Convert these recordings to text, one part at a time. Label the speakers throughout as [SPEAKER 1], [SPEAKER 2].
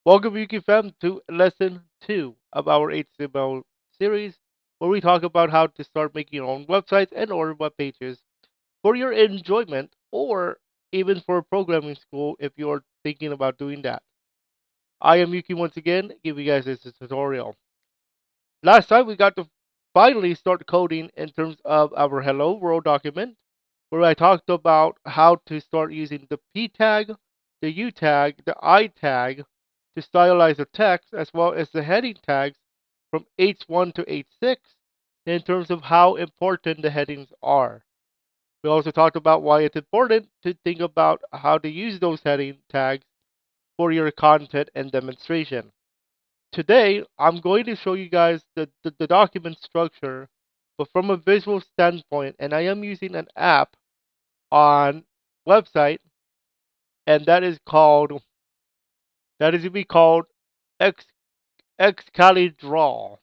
[SPEAKER 1] Welcome, Yuki fam, to lesson 2 of our HTML series, where we talk about how to start making your own websites and or web pages for your enjoyment or even for programming school if you're thinking about doing that. I am Yuki once again, giving you guys this tutorial. Last time we got to finally start coding in terms of our hello world document, where I talked about how to start using the P tag, the U tag, the I tag to stylize the text, as well as the heading tags from H1 to H6 in terms of how important the headings are. We also talked about why it's important to think about how to use those heading tags for your content and demonstration. Today, I'm going to show you guys the document structure, but from a visual standpoint, and I am using an app on website, and that is to be called X exildraw.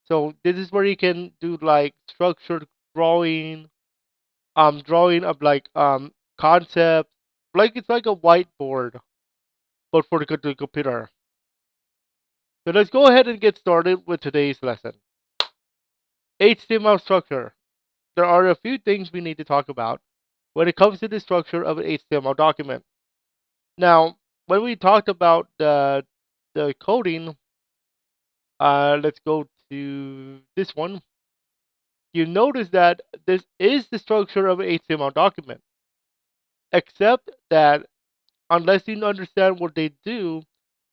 [SPEAKER 1] So this is where you can do like structured drawing, drawing of like concepts, like it's like a whiteboard, but for the computer. So let's go ahead and get started with today's lesson. HTML structure. There are a few things we need to talk about when it comes to the structure of an HTML document. Now, when we talked about the coding, let's go to this one. You notice that this is the structure of an HTML document, except that unless you understand what they do,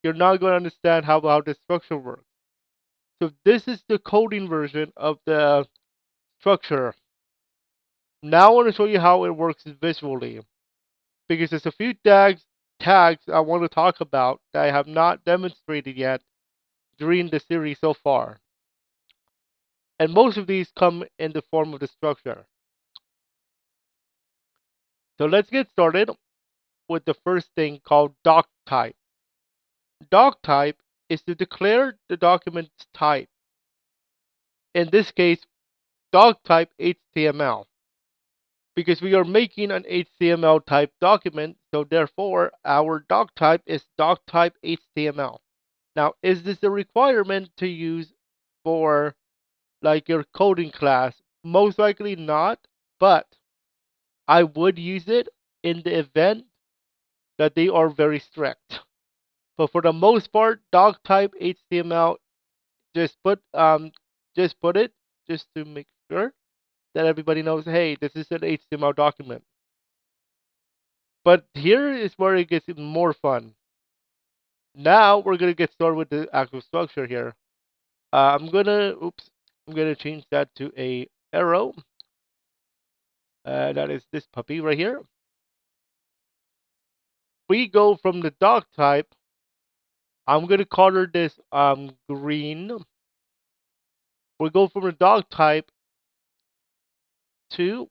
[SPEAKER 1] you're not going to understand how the structure works. So this is the coding version of the structure. Now I want to show you how it works visually, because there's a few tags I want to talk about that I have not demonstrated yet during the series so far. And most of these come in the form of the structure. So let's get started with the first thing called doc type. Doc type is to declare the document's type. In this case, doc type HTML, because we are making an HTML type document, so therefore our doc type is doc type HTML. Now, is this a requirement to use for like your coding class? Most likely not, but I would use it in the event that they are very strict. But for the most part, doc type HTML, just put it just to make sure that everybody knows, hey, this is an HTML document. But here is where it gets even more fun. Now we're gonna get started with the actual structure here. I'm gonna change that to a arrow. That is this puppy right here. We go from the dog type. I'm gonna color this green. We go from the dog type to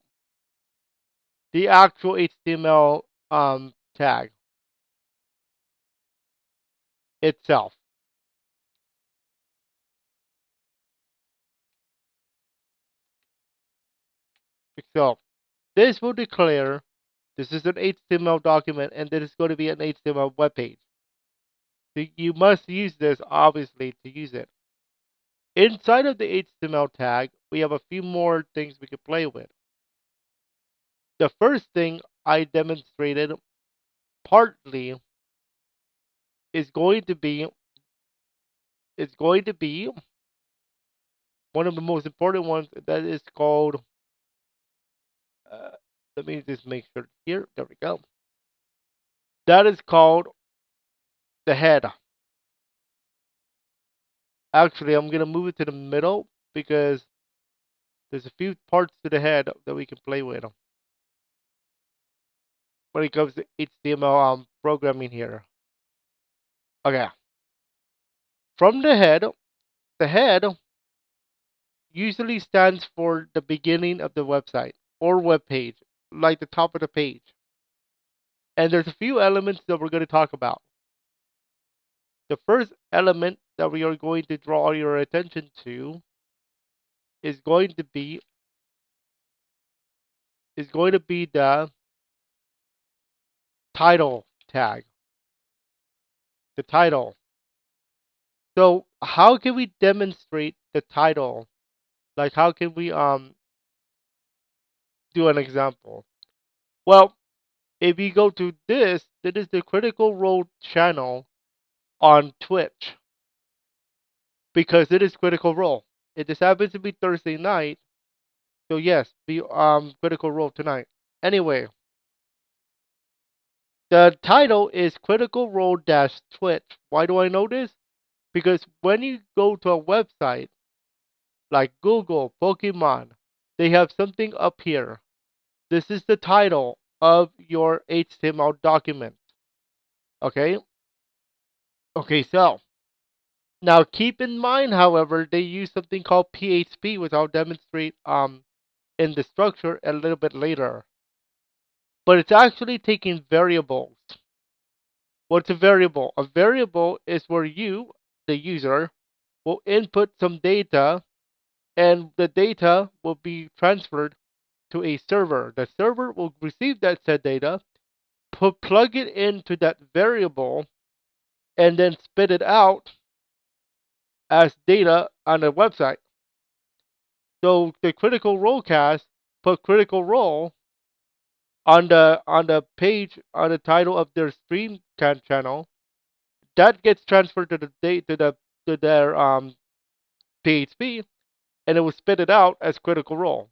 [SPEAKER 1] the actual HTML tag itself. So this will declare this is an HTML document and this is going to be an HTML web page. So you must use this obviously to use it. Inside of the HTML tag, we have a few more things we can play with. The first thing I demonstrated partly is going to be one of the most important ones that is called uh, let me just make sure here. There we go. That is called the head. Actually, I'm gonna move it to the middle because there's a few parts to the head that we can play with when it comes to HTML programming here. Okay, from the head usually stands for the beginning of the website or web page, like the top of the page. And there's a few elements that we're going to talk about. The first element that we are going to draw your attention to is going to be the title tag. The title. So how can we demonstrate the title? Like how can we do an example? Well, if you go to this, that is the Critical Role channel on Twitch because it is Critical Role. It just happens to be Thursday night, so yes, be Critical Role tonight. Anyway, the title is Critical Role Dash Twitch. Why do I know this? Because when you go to a website like Google, Pokemon, they have something up here. This is the title of your HTML document. Okay? Okay, so now keep in mind, however, they use something called PHP, which I'll demonstrate in the structure a little bit later. But it's actually taking variables. What's a variable? A variable is where you, the user, will input some data and the data will be transferred to a server. The server will receive that said data, plug it into that variable, and then spit it out as data on a website. So the critical role cast put critical role on the page on the title of their stream channel. That gets transferred to the date to their PHP, and it will spit it out as critical role.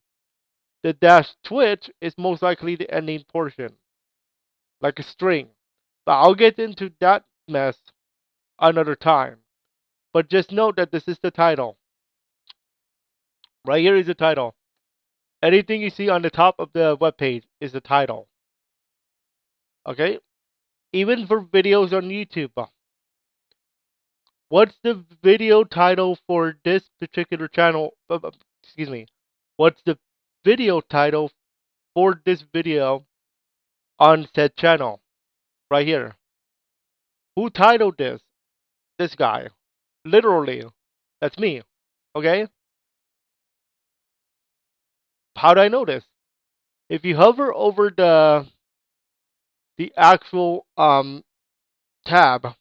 [SPEAKER 1] The dash twitch is most likely the ending portion, like a string. But I'll get into that mess another time. But just note that this is the title. Right here is the title. Anything you see on the top of the web page is the title. Okay? Even for videos on YouTube. What's the video title for this particular channel? Excuse me. What's the video title for this video on said channel? Right here. Who titled this? This guy. Literally. That's me. Okay? How do I know this? If you hover over the actual tab,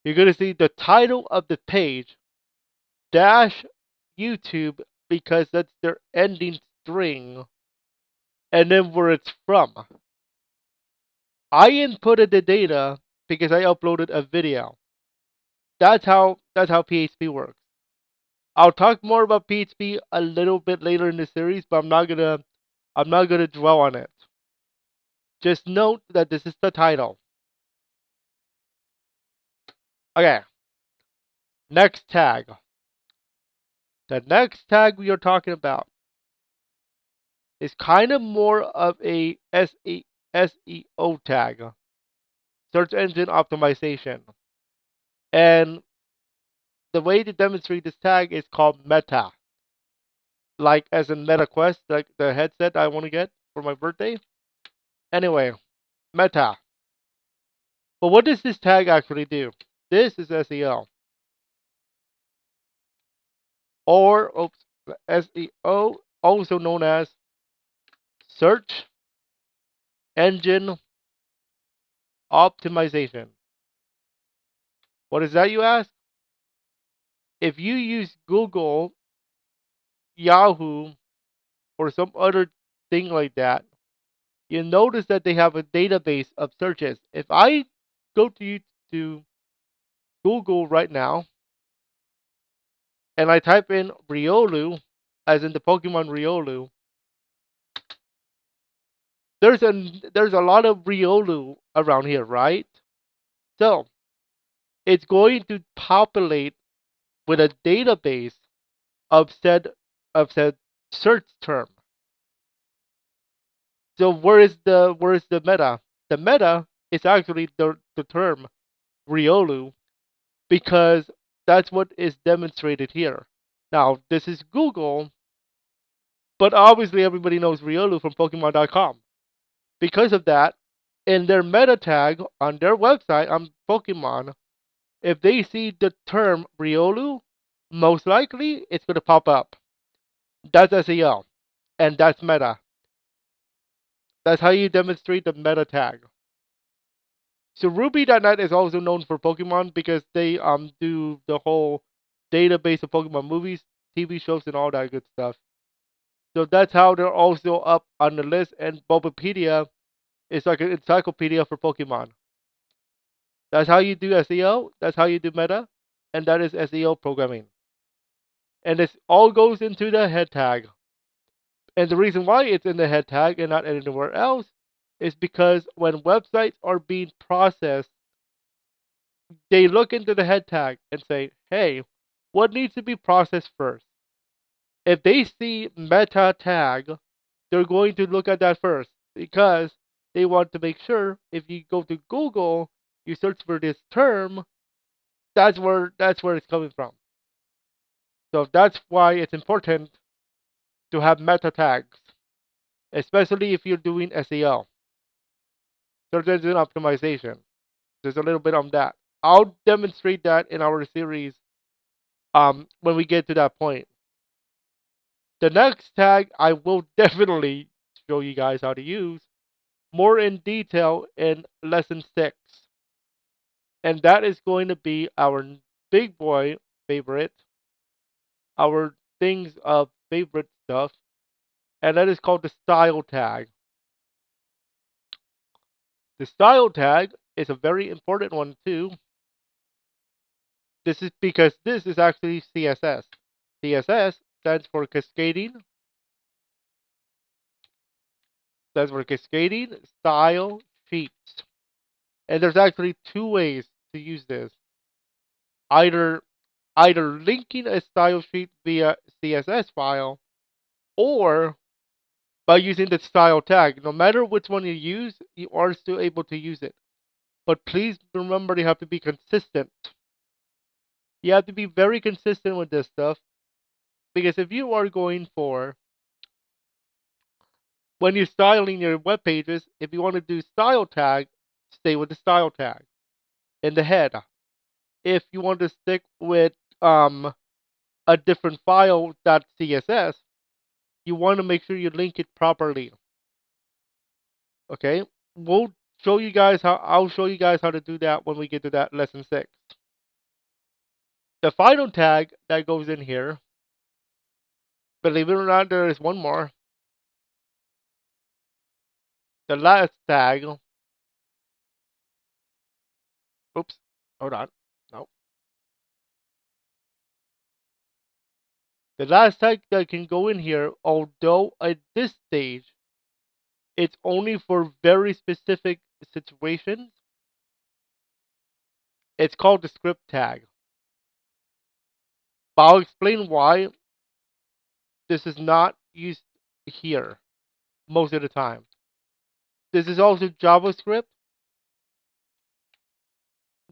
[SPEAKER 1] you're gonna see the title of the page dash YouTube because that's their ending string, and then where it's from. I inputted the data because I uploaded a video. That's how PHP works. I'll talk more about PHP a little bit later in the series, but I'm not gonna dwell on it. Just note that this is the title. Okay, next tag. The next tag we are talking about is kind of more of a SEO tag, search engine optimization. And the way to demonstrate this tag is called meta, like as in Meta Quest, like the headset I want to get for my birthday. Anyway, meta. But what does this tag actually do? This is SEO, or oops, SEO, also known as search engine optimization. What is that, you ask? If you use Google, Yahoo, or some other thing like that, you notice that they have a database of searches. If I go to Google right now and I type in Riolu, as in the Pokemon Riolu, there's a lot of Riolu around here, right? So it's going to populate with a database of said search term. So where is the meta? The meta is actually the term Riolu because that's what is demonstrated here. Now, this is Google, but obviously everybody knows Riolu from Pokemon.com. Because of that, in their meta tag on their website on Pokemon, if they see the term Riolu, most likely it's going to pop up. That's SEO, and that's meta. That's how you demonstrate the meta tag. So Ruby.net is also known for Pokemon because they do the whole database of Pokemon movies, TV shows, and all that good stuff. So that's how they're also up on the list. And Bulbapedia is like an encyclopedia for Pokemon. That's how you do SEO. That's how you do meta, and that is SEO programming. And this all goes into the head tag. And the reason why it's in the head tag and not anywhere else is because when websites are being processed, they look into the head tag and say, hey, what needs to be processed first? If they see meta tag, they're going to look at that first because they want to make sure if you go to Google, you search for this term, that's where it's coming from. So that's why it's important to have meta tags, especially if you're doing SEO. Search engine optimization. There's a little bit on that. I'll demonstrate that in our series when we get to that point. The next tag I will definitely show you guys how to use more in detail in lesson 6. And that is going to be our big boy favorite, our things of favorite stuff, and that is called the style tag. The style tag is a very important one too. This is because this is actually CSS. CSS stands for cascading style sheets. And there's actually two ways to use this. Either linking a style sheet via CSS file or by using the style tag. No matter which one you use, you are still able to use it. But please remember you have to be consistent. You have to be very consistent with this stuff because if you are going for when you're styling your web pages, if you want to do style tag, stay with the style tag in the head. If you want to stick with a different file .css, you want to make sure you link it properly. Okay, we'll show you guys how. I'll show you guys how to do that when we get to that lesson 6. The final tag that goes in here, believe it or not, there is one more. The last tag. Oops, hold on. No, the last tag that can go in here, although at this stage it's only for very specific situations. It's called the script tag. But I'll explain why this is not used here most of the time. This is also JavaScript.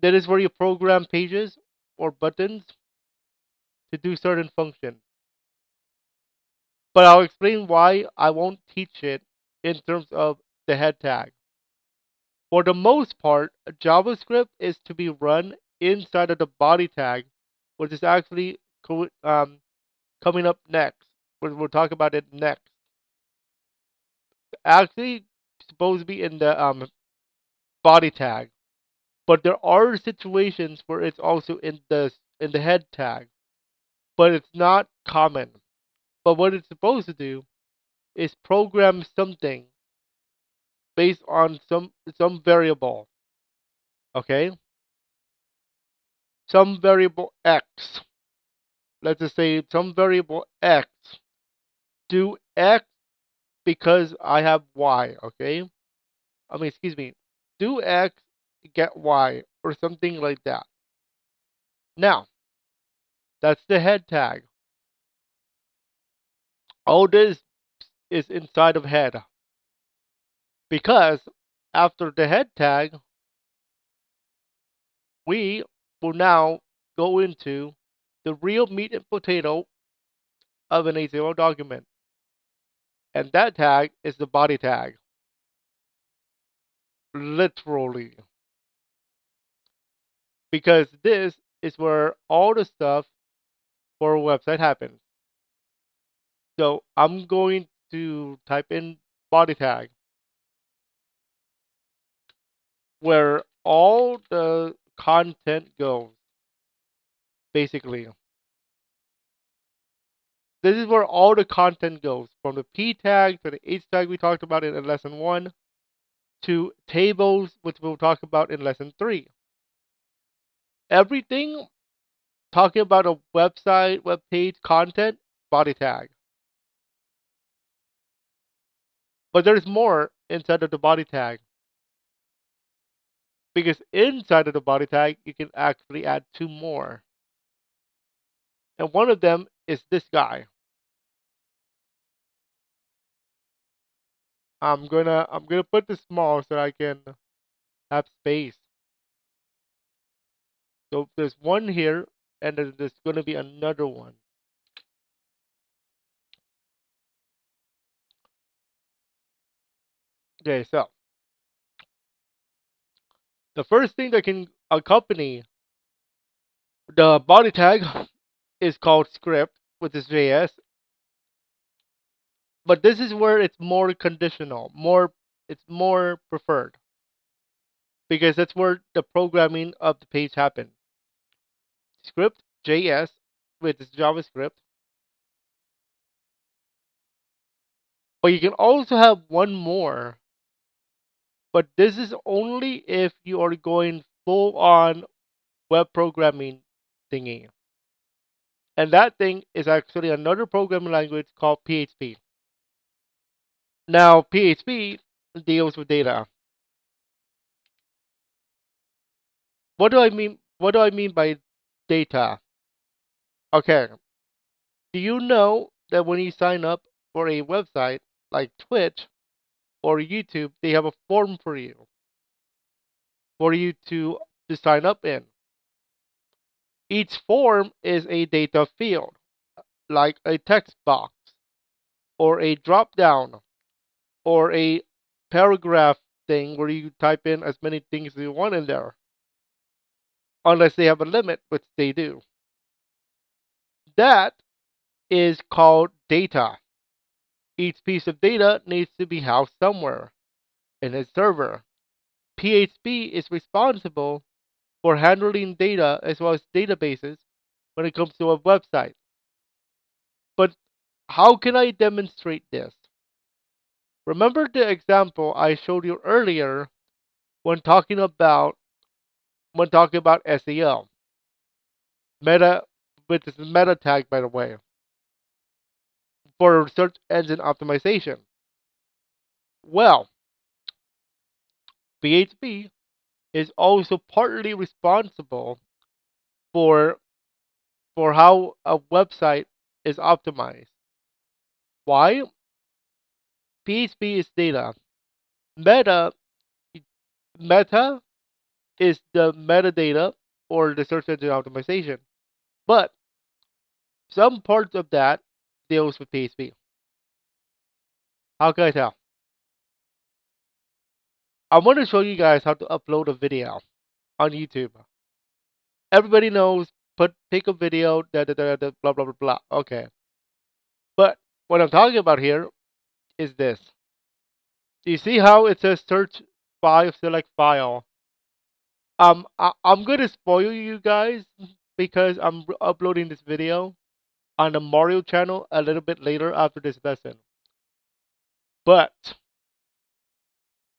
[SPEAKER 1] That is where you program pages or buttons to do certain functions. But I'll explain why I won't teach it in terms of the head tag. For the most part, JavaScript is to be run inside of the body tag, which is actually coming up next. We'll talk about it next. Actually, supposed to be in the body tag, but there are situations where it's also in the head tag, but it's not common. But what it's supposed to do is program something based on some variable, okay? Some variable X. Let's just say some variable X. Do X because I have Y, okay? I mean, excuse me. Do X, get Y, or something like that. Now, that's the head tag. All this is inside of head because after the head tag, we will now go into the real meat and potato of an HTML document. And that tag is the body tag. Literally. Because this is where all the stuff for a website happens. So I'm going to type in body tag. where all the content goes, basically. This is where all the content goes, from the P tag to the H tag we talked about in lesson 1 to tables, which we'll talk about in lesson 3. Everything talking about a website, web page, content, body tag. But there's more inside of the body tag, because inside of the body tag, you can actually add 2 more. And one of them is this guy. I'm gonna put this small so I can have space. So there's one here, and then there's gonna be another one. Okay, so the first thing that can accompany the body tag is called script, which is JS. But this is where it's more conditional, it's more preferred, because that's where the programming of the page happens. Script JS, which is JavaScript. But you can also have one more, but this is only if you are going full on web programming thingy. And that thing is actually another programming language called PHP. Now, PHP deals with data. What do I mean? What do I mean by data? Okay. Do you know that when you sign up for a website like Twitch or YouTube, they have a form for you to sign up in? Each form is a data field, like a text box or a drop down or a paragraph thing where you type in as many things as you want in there, unless they have a limit, which they do. That is called data. Each piece of data needs to be housed somewhere in a server. PHP is responsible for handling data as well as databases when it comes to a website. But how can I demonstrate this? Remember the example I showed you earlier when talking about SEO. Meta, which is meta tag, by the way, for search engine optimization. Well, PHP is also partly responsible for how a website is optimized. Why? PHP is data. Meta meta is the metadata or the search engine optimization. But some parts of that deals with PHP. How can I tell? I want to show you guys how to upload a video on YouTube. Everybody knows, pick a video, blah blah blah blah. Okay. But what I'm talking about here is this. Do you see how it says search file, select file? I'm gonna spoil you guys because I'm uploading this video on the Mario channel a little bit later after this lesson. But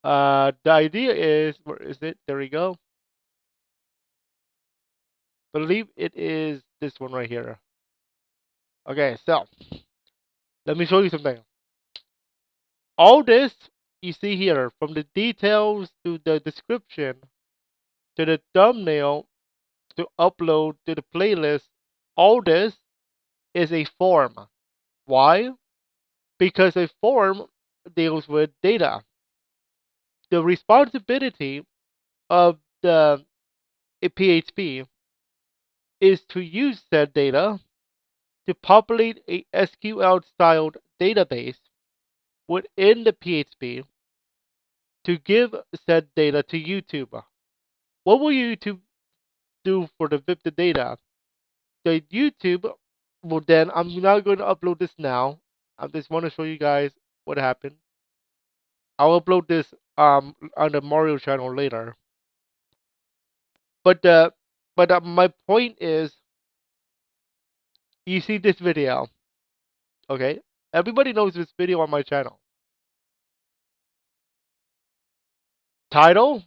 [SPEAKER 1] the idea is, where is it? There we go. Believe it is this one right here. Okay, so let me show you something. All this you see here, from the details to the description to the thumbnail to upload to the playlist, all this is a form. Why? Because a form deals with data. The responsibility of the PHP is to use said data to populate a SQL styled database within the PHP to give said data to YouTube. What will YouTube do for the data? The YouTube will then, I'm not going to upload this now. I just want to show you guys what happened. I'll upload this on the Mario channel later. But my point is, you see this video, okay? Everybody knows this video on my channel. Title,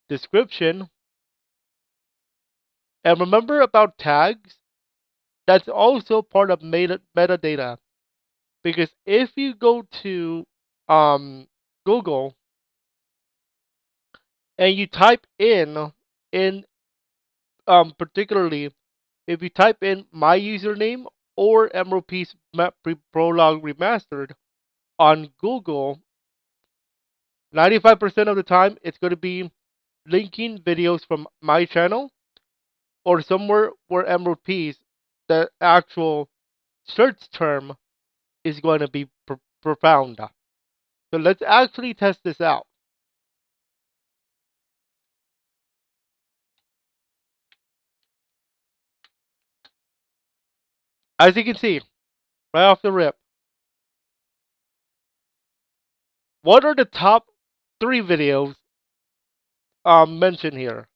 [SPEAKER 1] description, and remember about tags? That's also part of metadata. Because if you go to um, Google and you type in particularly if you type in my username or Emerald Peace Prologue Remastered on Google, 95% of the time it's going to be linking videos from my channel or somewhere where Emerald Peace, the actual search term, is going to be profound. So let's actually test this out. As you can see, right off the rip, what are the top 3 videos mentioned here?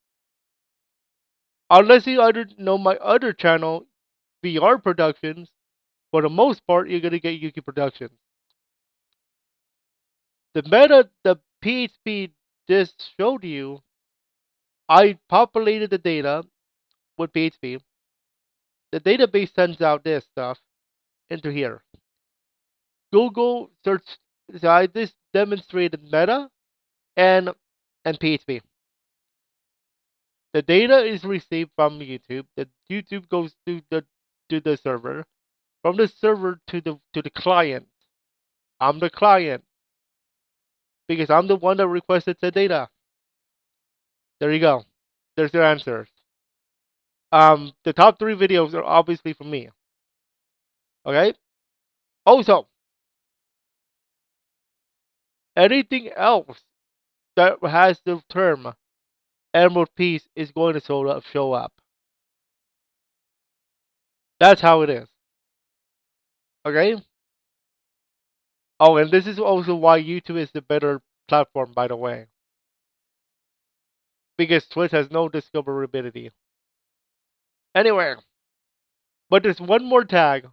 [SPEAKER 1] Unless you know my other channel, VR Productions, for the most part, you're gonna get Yuki Productions. The PHP just showed you, I populated the data with PHP. The database sends out this stuff into here. Google search, so I just demonstrated Meta and PHP. The data is received from YouTube. The YouTube goes to the server. From the server to the client. I'm the client because I'm the one that requested the data. There you go. There's your answers. The top 3 videos are obviously from me. Okay. Also, anything else that has the term Emerald Piece is going to show up. That's how it is. Okay. Oh, and this is also why YouTube is the better platform, by the way, because Twitch has no discoverability. Anyway, but there's one more tag.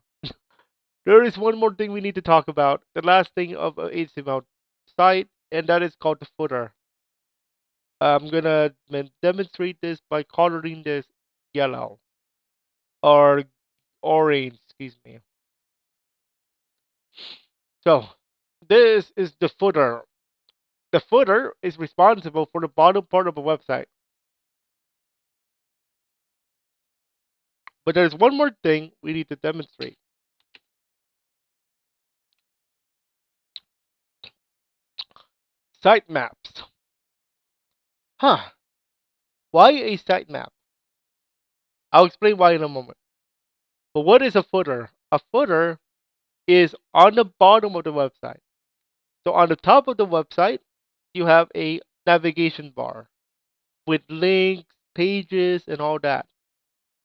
[SPEAKER 1] There is one more thing we need to talk about. The last thing of HTML site, and that is called the footer. I'm gonna demonstrate this by coloring this yellow or orange, excuse me. So this is the footer. The footer is responsible for the bottom part of a website. But there's one more thing we need to demonstrate. Sitemaps. Huh. Why a sitemap? I'll explain why in a moment. But what is a footer? A footer is on the bottom of the website. So on the top of the website, you have a navigation bar with links, pages, and all that.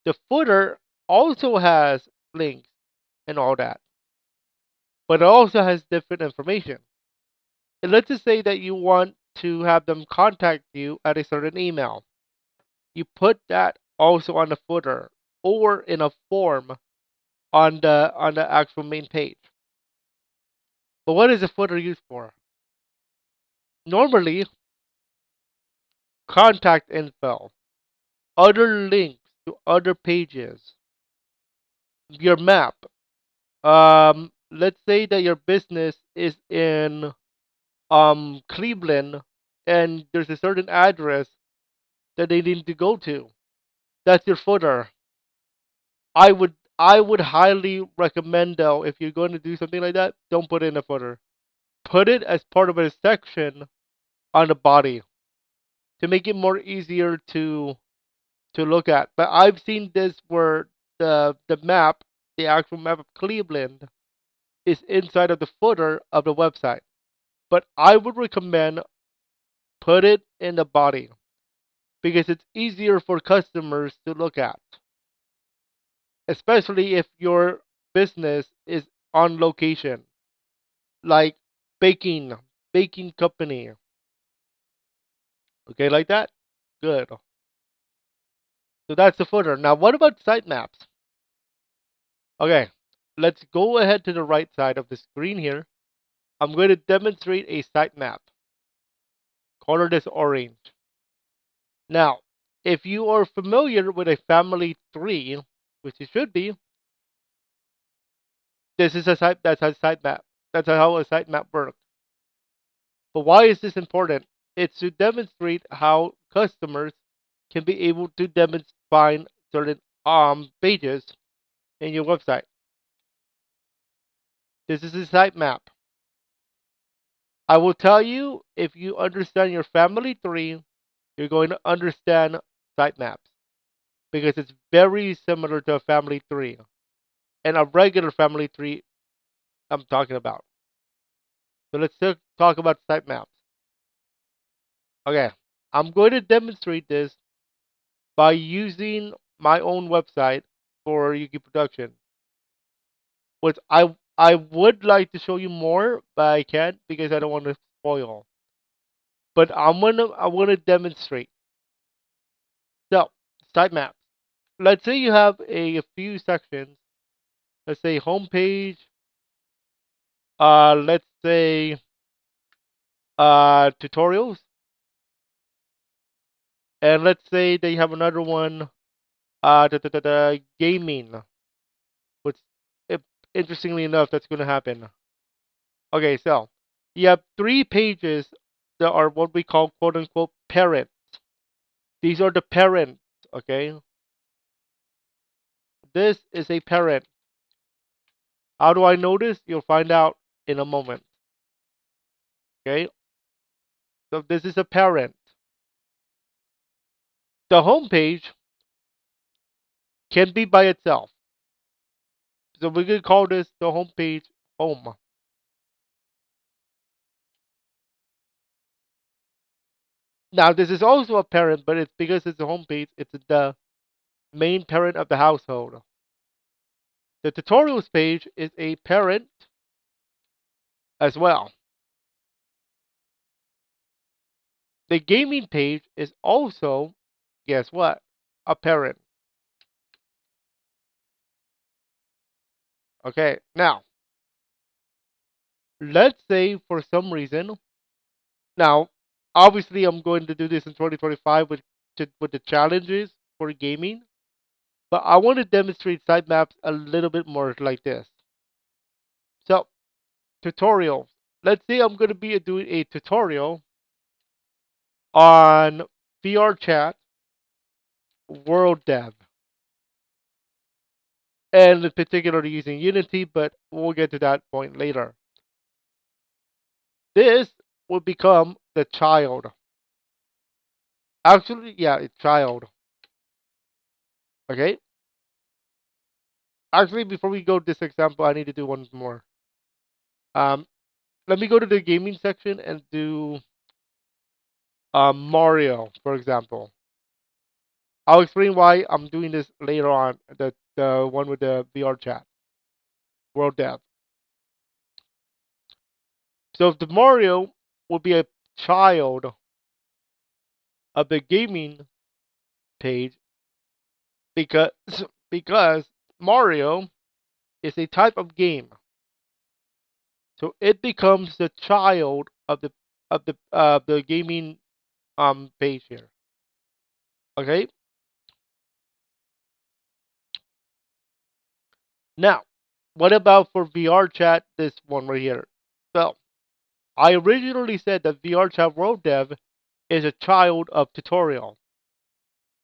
[SPEAKER 1] The footer also has links and all that, but it also has different information. And let's just say that you want to have them contact you at a certain email. You put that also on the footer or in a form on the actual main page. But what is the footer used for? Normally, contact info, other links to other pages, your map. Let's say that your business is in Cleveland, and there's a certain address that they need to go to. That's your footer. I would highly recommend though, if you're going to do something like that, don't put it in a footer. Put it as part of a section on the body to make it more easier to look at. But I've seen this where the map, the actual map of Cleveland, is inside of the footer of the website. But I would recommend put it in the body because it's easier for customers to look at, especially if your business is on location, like baking company. Okay, like that. Good. So that's the footer. Now, what about sitemaps? Okay, let's go ahead to the right side of the screen here. I'm going to demonstrate a sitemap. Color this orange. Now, if you are familiar with a family tree, which you should be, this is a site that's a sitemap. That's how a sitemap works. But why is this important? It's to demonstrate how customers can be able to find certain pages in your website. This is a sitemap. I will tell you, if you understand your family tree, you're going to understand sitemaps because it's very similar to a family tree and a regular family tree I'm talking about. So let's talk about sitemaps. Okay, I'm going to demonstrate this by using my own website for Yuki Production. Which I would like to show you more, but I can't because I don't want to spoil. But I want to demonstrate. So sitemaps. Let's say you have a few sections. Let's say homepage. Let's say tutorials, and let's say they have another one. Gaming. Which, if, interestingly enough, that's going to happen. Okay, so you have three pages that are what we call quote unquote parent. These are the parents. Okay, this is a parent. How do I know this? You'll find out in a moment. Okay, so this is a parent. The home page can be by itself. So we could call this the home page home. Now this is also a parent, but it's because it's a home page, it's the main parent of the household. The tutorials page is a parent as well. The gaming page is also, guess what? A parent. Okay, now let's say for some reason, now obviously I'm going to do this in 2025 with the challenges for gaming, but I want to demonstrate sitemaps a little bit more like this. So tutorials. Let's say I'm going to be doing a tutorial on VR chat world dev, and particularly using Unity, but we'll get to that point later. This will become the child. Actually, yeah, it's child. Okay. Actually, before we go to this example, I need to do one more. Um, Let me go to the gaming section and do Mario, for example. I'll explain why I'm doing this later on. The one with the VR chat, World Dev. So if the Mario will be a child of the gaming page because because Mario is a type of game, so it becomes the child of the gaming page here. Okay. Now, what about for VR chat? This one right here. So I originally said that VR chat World Dev is a child of tutorial,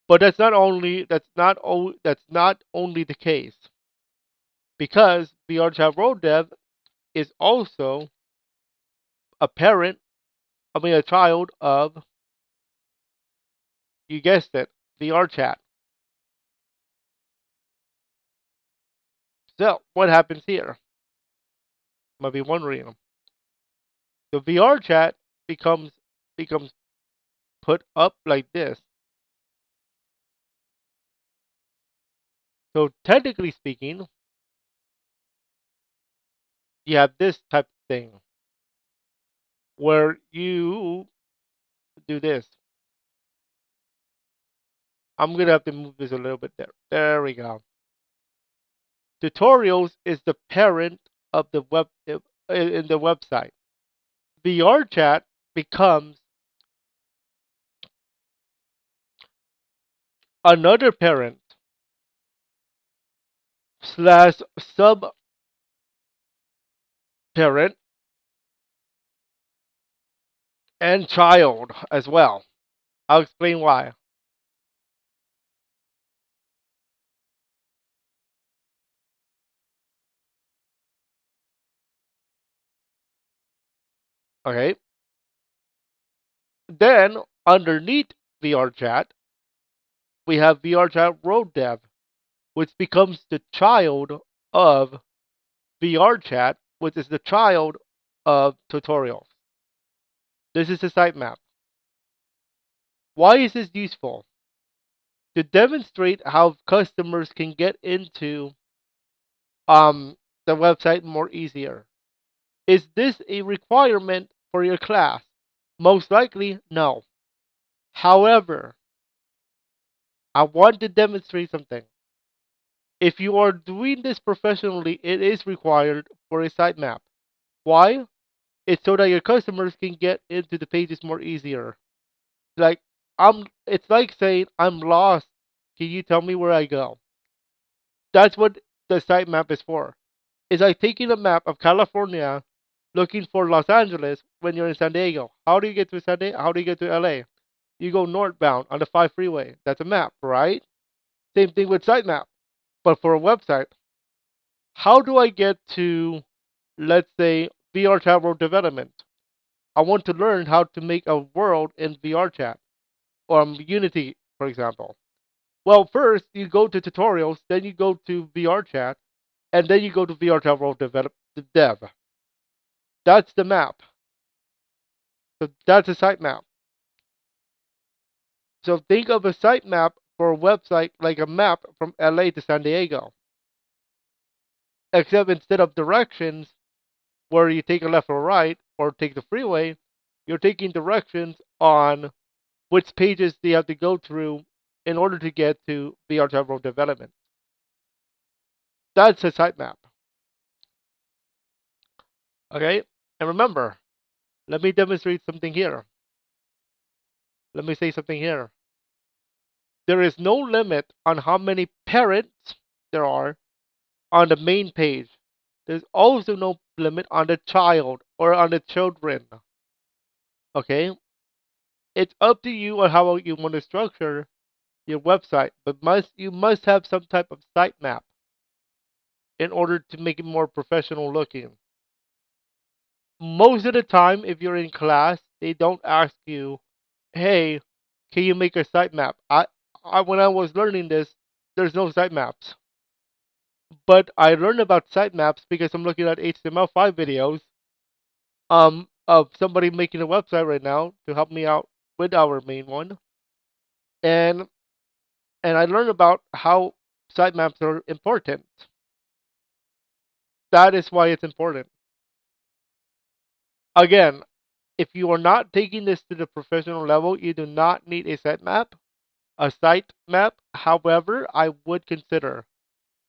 [SPEAKER 1] but that's not only the case because VR chat World Dev is also a parent. I mean, a child of, you guessed it, VR chat. So what happens here? Might be wondering. The VR chat becomes put up like this. So technically speaking, you have this type of thing where you do this. I'm gonna have to move this a little bit there. There we go. Tutorials is the parent of the web in the website. VR chat becomes another parent slash sub parent and child as well. I'll explain why. Okay. Then underneath VR chat, we have VR chat road dev, which becomes the child of VR chat, which is the child of tutorials. This is the sitemap. Why is this useful? To demonstrate how customers can get into um, the website more easier. Is this a requirement for your class? Most likely, no. However, I want to demonstrate something. If you are doing this professionally, it is required for a sitemap. Why? It's so that your customers can get into the pages more easier. Like it's like saying I'm lost. Can you tell me where I go? That's what the sitemap is for. It's like taking a map of California looking for Los Angeles when you're in San Diego. How do you get to San Diego? How do you get to LA? You go northbound on the 5 freeway. That's a map, right? Same thing with sitemap. But for a website, how do I get to, let's say, VR chat world development? I want to learn how to make a world in VR chat or Unity, for example. Well, first you go to tutorials, then you go to VR chat, and then you go to VR chat world dev. That's the map. So that's a sitemap. So think of a sitemap for a website like a map from LA to San Diego. Except instead of directions where you take a left or right or take the freeway, you're taking directions on which pages do you have to go through in order to get to VR Road development. That's a sitemap. Okay? And remember, let me demonstrate something here. Let me say something here. There is no limit on how many parents there are on the main page. There's also no limit on the child or on the children. Okay? It's up to you on how you want to structure your website, but you must have some type of sitemap in order to make it more professional looking. Most of the time, if you're in class, they don't ask you, "Hey, can you make a sitemap?" When I was learning this, there's no sitemaps, but I learned about sitemaps because I'm looking at HTML5 videos of somebody making a website right now to help me out with our main one, and I learned about how sitemaps are important. That is why it's important. Again, if you are not taking this to the professional level, you do not need a sitemap, a site map. However, I would consider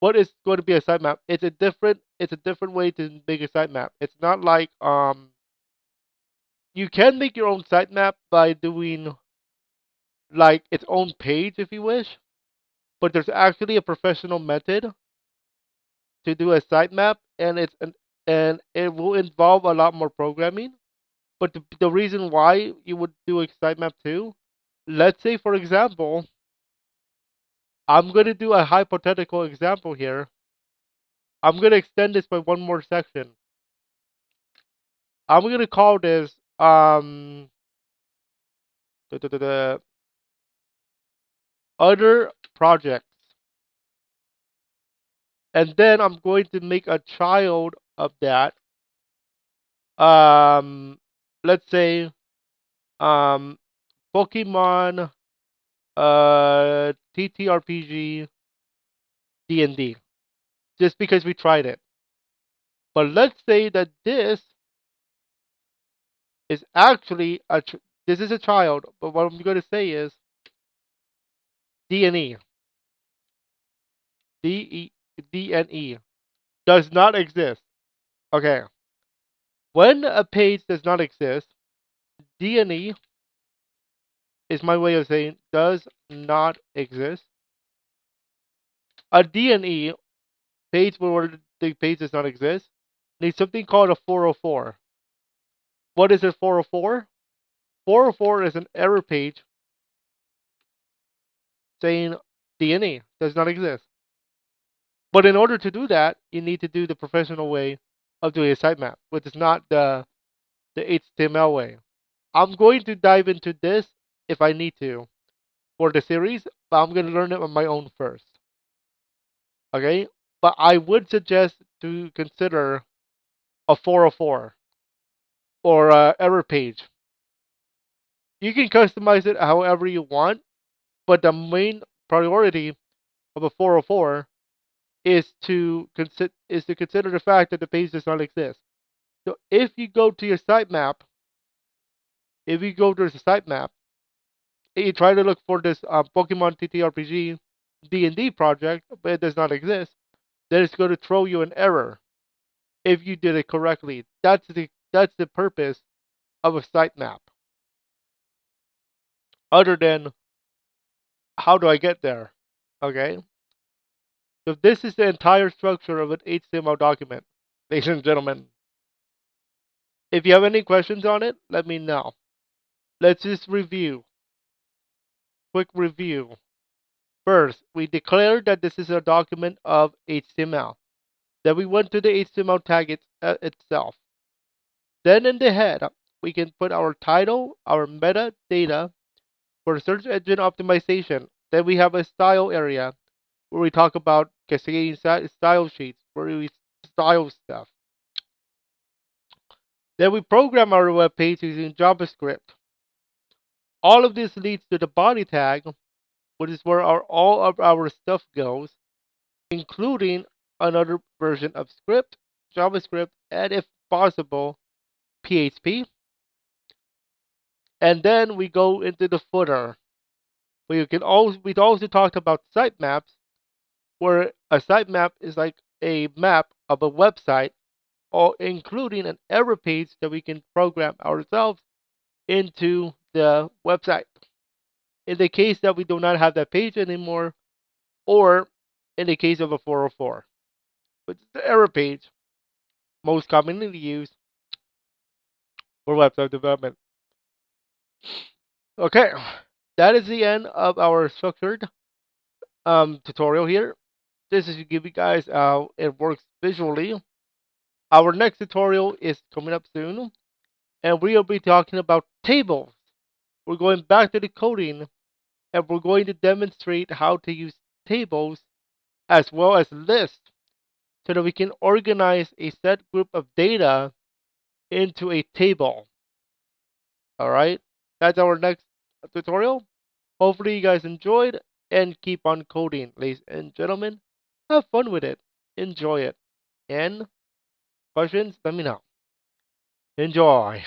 [SPEAKER 1] what is going to be a sitemap. It's a different way to make a sitemap. It's not like you can make your own sitemap by doing like its own page if you wish, but there's actually a professional method to do a sitemap, and it will involve a lot more programming. But the reason why you would do a sitemap too, let's say for example, I'm going to do a hypothetical example here. I'm going to extend this by one more section. I'm going to call this the other projects. And then I'm going to make a child of that. Um, let's say um, Pokemon TTRPG D&D, just because we tried it. But let's say that this is actually this is a child. But what I'm going to say is DNE, D E DNE does not exist. Okay, when a page does not exist, DNE is my way of saying does not exist. A DNE page where the page does not exist needs something called a 404. What is a 404? 404 is an error page saying DNE does not exist. But in order to do that, you need to do the professional way of doing a sitemap, which is not the HTML way. I'm going to dive into this if I need to for the series, but I'm going to learn it on my own first. Okay? But I would suggest to consider a 404 or a error page. You can customize it however you want, but the main priority of a 404 is to consider the fact that the page does not exist. So if you go to your sitemap, if you go to the sitemap and you try to look for this Pokemon TTRPG D&D project, but it does not exist, then it's going to throw you an error if you did it correctly. That's the purpose of a sitemap. Other than how do I get there? Okay. So this is the entire structure of an HTML document, ladies and gentlemen. If you have any questions on it, let me know. Let's just review. Quick review. First, we declared that this is a document of HTML. Then we went to the HTML tag itself. Then in the head, we can put our title, our metadata for search engine optimization. Then we have a style area where we talk about cascading style sheets, where we style stuff. Then we program our web page using JavaScript. All of this leads to the body tag, which is where all of our stuff goes, including another version of script, JavaScript, and if possible, PHP. And then we go into the footer, where we also talked about sitemaps, where a sitemap is like a map of a website, or including an error page that we can program ourselves into the website. In the case that we do not have that page anymore, or in the case of a 404, which is the error page most commonly used for website development. Okay, that is the end of our structured tutorial here. This is to give you guys how it works visually. Our next tutorial is coming up soon, and we will be talking about tables. We're going back to the coding, and we're going to demonstrate how to use tables as well as lists so that we can organize a set group of data into a table. All right, that's our next tutorial. Hopefully, you guys enjoyed and keep on coding, ladies and gentlemen. Have fun with it, enjoy it, and questions, let me know. Enjoy.